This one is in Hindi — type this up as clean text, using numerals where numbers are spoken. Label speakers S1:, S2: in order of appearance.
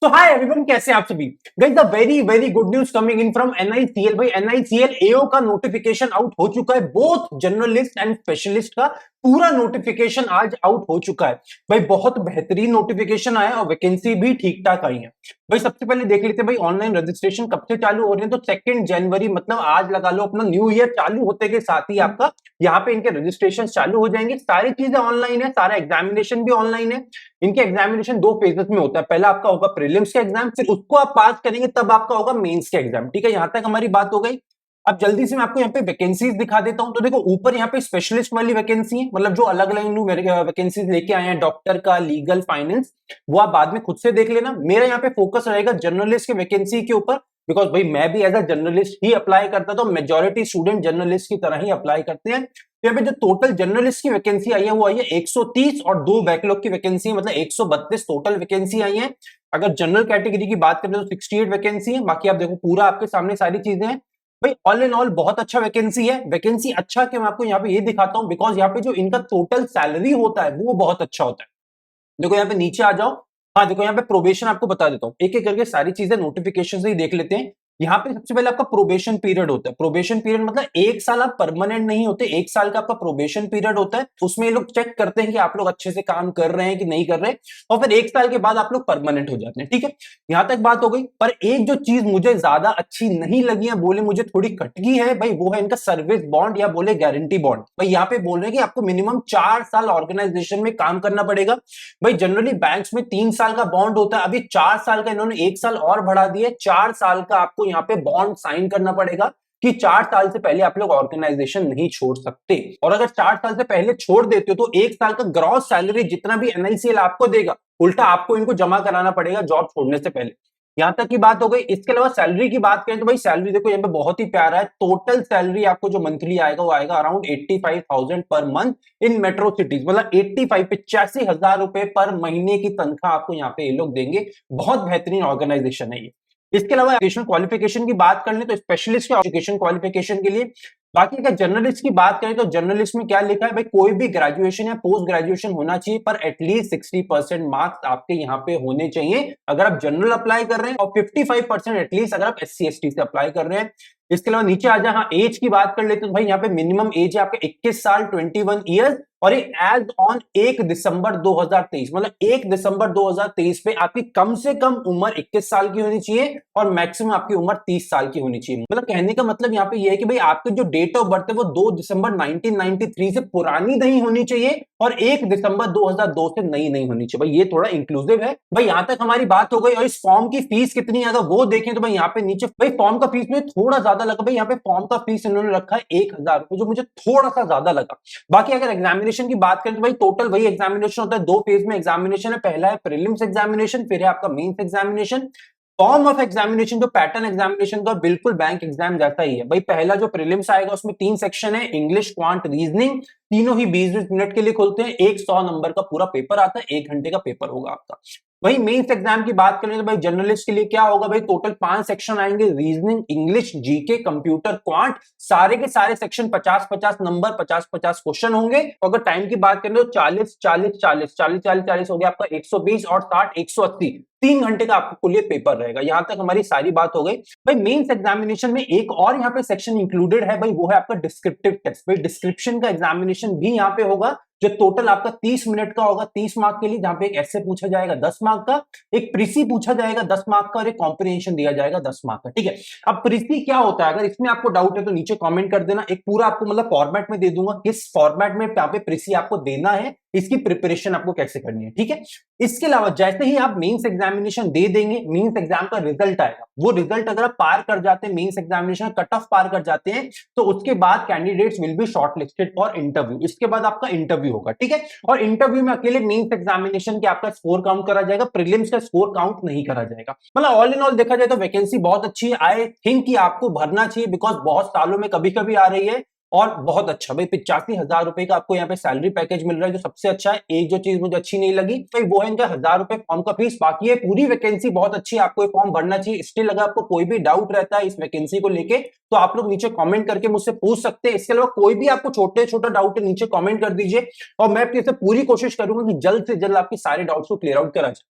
S1: तो हाय एवरीवन, कैसे हैं आप सभी। Guys, the very very good news coming in from NICL. भाई एनआईसीएल एओ का नोटिफिकेशन आउट हो चुका है। बोथ जर्नलिस्ट एंड स्पेशलिस्ट का पूरा नोटिफिकेशन आज आउट हो चुका है। भाई बहुत बेहतरीन नोटिफिकेशन आया और वैकेंसी भी ठीक ठाक आई है। भाई सबसे पहले देख लेते हैं भाई ऑनलाइन रजिस्ट्रेशन कब से चालू हो रहे हैं। तो 2 जनवरी मतलब आज लगा लो, अपना न्यू ईयर चालू होते के साथ ही आपका यहाँ पे इनके रजिस्ट्रेशन चालू हो जाएंगे। सारी चीजें ऑनलाइन है, सारा एग्जामिनेशन भी ऑनलाइन है। इनके एग्जामिनेशन 2 फेजेस में होता है। पहला आपका होगा प्रीलिम्स का एग्जाम, फिर उसको आप पास करेंगे तब आपका होगा मेंस का एग्जाम। ठीक है, यहां तक हमारी बात हो गई। अब जल्दी से मैं आपको यहाँ पे वैकेंसीज दिखा देता हूं। तो देखो ऊपर यहाँ पे स्पेशलिस्ट वाली वैकेंसी है, मतलब जो अलग अलग वैकेंसीज लेके आए हैं, डॉक्टर का, लीगल, फाइनेंस, वो आप बाद में खुद से देख लेना। मेरा यहाँ पे फोकस रहेगा जर्नलिस्ट की वैकेंसी के ऊपर, बिकॉज भाई मैं भी एज अ जर्नलिस्ट ही अप्लाई करता, तो मेजोरिटी स्टूडेंट जर्नलिस्ट की तरह ही अप्लाई करते हैं। तो यहाँ पे जो टोटल जर्नलिस्ट की वैकेंसी आई है वो आई है 130 और 2 बैकलॉग की वैकेंसी, मतलब 132 टोटल वैकेंसी आई है। अगर जनरल कैटेगरी की बात करें तो 68 वैकेंसी है। बाकी आप देखो पूरा आपके सामने सारी चीजें हैं। भाई ऑल इन ऑल बहुत अच्छा वैकेंसी है। वैकेंसी अच्छा क्यों, मैं आपको यहाँ पे ये दिखाता हूँ, बिकॉज यहाँ पे जो इनका टोटल सैलरी होता है वो बहुत अच्छा होता है। देखो यहाँ पे नीचे आ जाओ। हाँ देखो यहाँ पे प्रोबेशन आपको बता देता हूँ, एक एक करके सारी चीजें नोटिफिकेशन से ही देख लेते हैं। यहाँ पे सबसे पहले आपका प्रोबेशन पीरियड होता है। प्रोबेशन पीरियड मतलब 1 साल आप परमानेंट नहीं होते, 1 साल का आपका प्रोबेशन पीरियड होता है। उसमें ये लोग चेक करते हैं कि आप लोग अच्छे से काम कर रहे हैं कि नहीं कर रहे, और फिर 1 साल के बाद आप लोग परमानेंट हो जाते हैं। ठीक है, यहां तक बात हो गई। पर एक जो चीज मुझे ज्यादा अच्छी नहीं लगी है, बोले मुझे थोड़ी कटगी है भाई, वो है इनका सर्विस बॉन्ड या बोले गारंटी बॉन्ड। भाई यहाँ पे बोल रहे हैं कि आपको मिनिमम 4 साल ऑर्गेनाइजेशन में काम करना पड़ेगा। भाई जनरली बैंक्स में 3 साल का बॉन्ड होता है, अभी 4 साल का इन्होंने 1 साल और बढ़ा दिया। 4 साल का आपको यहाँ पे बॉन्ड साइन करना पड़ेगा कि 4 साल से पहले आप लोग ऑर्गेनाइजेशन नहीं छोड़ सकते। और अगर 4 साल से पहले छोड़ देते हो तो 1 साल का ग्रॉस सैलरी जितना भी एनआईसीएल आपको देगा, उल्टा आपको इनको जमा कराना पड़ेगा जॉब छोड़ने से पहले। यहां तक की बात हो गई। इसके अलावा सैलरी की बात करें तो भाई सैलरी देखो यहाँ पे बहुत ही प्यारा है। टोटल सैलरी आपको जो मंथली आएगा वो आएगा around 85,000 per month in metro cities, मतलब 85,85,000 रुपए पर महीने की तनख्वाह आपको यहाँ पे ये लोग देंगे। बहुत बेहतरीन ऑर्गेनाइजेशन है ये। इसके अलावा एजुकेशन क्वालिफिकेशन की बात कर लें तो स्पेशलिस्ट के एजुकेशन क्वालिफिकेशन के लिए। बाकी अगर जर्नलिस्ट की बात करें तो जर्नलिस्ट में क्या लिखा है भाई, कोई भी ग्रेजुएशन या पोस्ट ग्रेजुएशन होना चाहिए, पर एटलीस्ट 60% मार्क्स आपके यहाँ पे होने चाहिए अगर आप जनरल अप्लाई कर रहे हैं, और 55% एटलीस्ट अगर आप SC ST से अप्लाई कर रहे हैं। इसके अलावा नीचे आ जाए, हाँ एज की बात कर लेते हैं तो भाई यहाँ पे मिनिमम एज है आपका 21 साल 21 ईयर्स, और ये एज ऑन 1 दिसंबर 2023, मतलब 1 दिसंबर 2023 पे आपकी कम से कम उम्र 21 साल की होनी चाहिए और मैक्सिमम आपकी उम्र 30 साल की होनी चाहिए। मतलब कहने का मतलब यहाँ पे ये है कि भाई आपकी जो डेट ऑफ बर्थ है वो 2 दिसंबर 1993 से पुरानी नहीं होनी चाहिए और 1 दिसंबर 2002 से नई नहीं होनी चाहिए। भाई ये थोड़ा इंक्लूसिव है। भाई यहां तक हमारी बात हो गई। और इस फॉर्म की फीस कितनी है अगर वो देखें तो भाई यहाँ पे नीचे भाई फॉर्म का फीस में थोड़ा ज्यादा लगा। भाई यहाँ पे फॉर्म का फीस इन्होंने रखा है 1,000 रुपए, जो मुझे थोड़ा सा ज्यादा लगा। बाकी अगर एग्जामिनेशन की बात करें तो भाई टोटल वही एग्जामिनेशन होता है। 2 फेज में एग्जामिनेशन है। पहला है प्रीलिम्स एग्जामिनेशन, फिर है आपका mains examination. Form of examination जो पैटर्न एग्जामिनेशन का बिल्कुल बैंक एग्जाम जैसा ही है। भाई पहला जो प्रीलिम्स आएगा उसमें 3 सेक्शन है, इंग्लिश, क्वांट, रीजनिंग। तीनों ही 20-20 मिनट के लिए खुलते हैं। एक 100 नंबर का पूरा पेपर आता है, 1 घंटे का पेपर होगा आपका। वही मेंस एग्जाम की बात करें तो भाई जर्नलिस्ट के लिए क्या होगा, भाई टोटल 5 सेक्शन आएंगे, reasoning, English, GK, computer, quant. सारे के सारे सेक्शन 50-50 नंबर, 50-50 क्वेश्चन होंगे। तो अगर टाइम की बात करें तो 40-40-40 हो गया आपका 120, और 60-180, 3 घंटे का आपको कुल पेपर रहेगा। यहां तक हमारी सारी बात हो गई। भाई मेंस एग्जामिनेशन में एक और यहाँ पे सेक्शन इंक्लूडेड है भाई, वो है आपका डिस्क्रिप्टिव टेस्ट। भाई डिस्क्रिप्शन का एग्जामिनेशन भी यहाँ पे होगा, जो टोटल आपका 30 मिनट का होगा 30 मार्क के लिए, जहां पे एक ऐसे पूछा जाएगा 10 मार्क का, एक प्रीसी पूछा जाएगा 10 मार्क का, और एक कॉम्प्रिहेंशन दिया जाएगा 10 मार्क का। ठीक है, अब प्रीसी क्या होता है, अगर इसमें आपको डाउट है तो नीचे कमेंट कर देना। एक पूरा आपको मतलब फॉर्मेट में दे दूंगा, किस फॉर्मेट में यहाँ पे प्रीसी आपको देना है, इसकी प्रिपरेशन आपको कैसे करनी है। ठीक है, इसके अलावा जैसे ही आप मेंस एग्जामिनेशन दे देंगे, मेंस एग्जाम का रिजल्ट आएगा, वो रिजल्ट अगर आप पार कर जाते हैं, मेंस एग्जामिनेशन कट ऑफ पार कर जाते हैं, तो उसके बाद candidates will be shortlisted for interview. इसके बाद आपका इंटरव्यू होगा। ठीक है, और इंटरव्यू में अकेले मेंस एग्जामिनेशन के आपका स्कोर काउंट करा जाएगा, प्रीलिम्स का स्कोर काउंट नहीं करा जाएगा। मतलब ऑल इन ऑल देखा जाए तो वैकेंसी बहुत अच्छी है। आई थिंक कि आपको भरना चाहिए, बिकॉज बहुत सालों में कभी कभी आ रही है, और बहुत अच्छा। भाई 85,000 रुपए का आपको यहाँ पे सैलरी पैकेज मिल रहा है, जो सबसे अच्छा है। एक जो चीज मुझे अच्छी नहीं लगी भाई वो है इनका 1,000 रुपए फॉर्म का फीस। बाकी ये पूरी वैकेंसी बहुत अच्छी है, आपको ये फॉर्म भरना चाहिए। स्टिल अगर आपको कोई भी डाउट रहता है इस वैकेंसी को लेके तो आप लोग नीचे कमेंट करके मुझसे पूछ सकते हैं। इसके अलावा कोई भी आपको छोटा डाउट है नीचे कमेंट कर दीजिए, और मैं अपनी पूरी कोशिश करूंगा कि जल्द से जल्द आपके सारे डाउट्स को क्लियर आउट करा जाए।